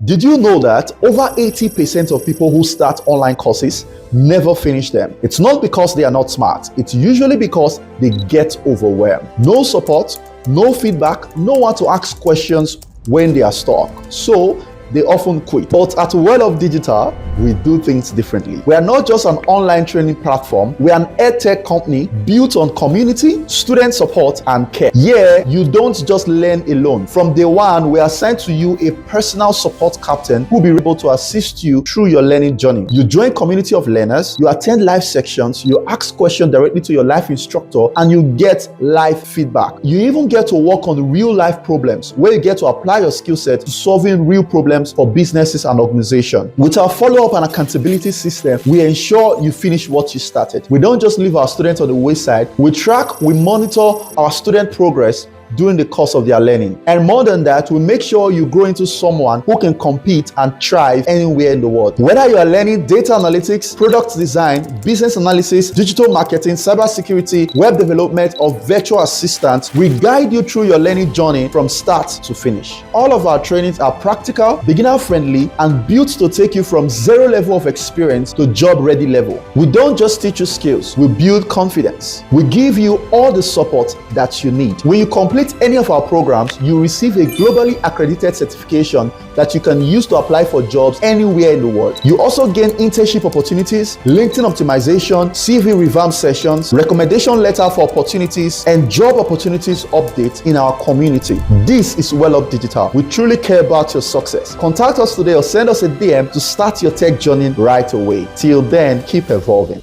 Did you know that over 80% of people who start online courses never finish them? It's not because they are not smart. It's usually because they get overwhelmed. No support, no feedback, no one to ask questions when they are stuck. So they often quit. But at Welup Digital, we do things differently. We are not just an online training platform. We are an edtech company built on community, student support, and care. Here, you don't just learn alone. From day one, we assign to you a personal support captain who will be able to assist you through your learning journey. You join community of learners, you attend live sections, you ask questions directly to your live instructor, and you get live feedback. You even get to work on real life problems where you get to apply your skill set to solving real problems for businesses and organizations. With our follow-up and accountability system, we ensure you finish what you started. We don't just leave our students on the wayside. We track, we monitor our student progress during the course of their learning. And more than that, we make sure you grow into someone who can compete and thrive anywhere in the world. Whether you are learning data analytics, product design, business analysis, digital marketing, cybersecurity, web development, or virtual assistant, we guide you through your learning journey from start to finish. All of our trainings are practical, beginner-friendly, and built to take you from zero level of experience to job-ready level. We don't just teach you skills, we build confidence. We give you all the support that you need. When you complete any of our programs, you receive a globally accredited certification that you can use to apply for jobs anywhere in the world. You also gain internship opportunities, LinkedIn optimization, CV revamp sessions, recommendation letter for opportunities, and job opportunities updates in our community. This is Welup Digital. We truly care about your success. Contact us today or send us a DM to start your tech journey right away. Till then, keep evolving.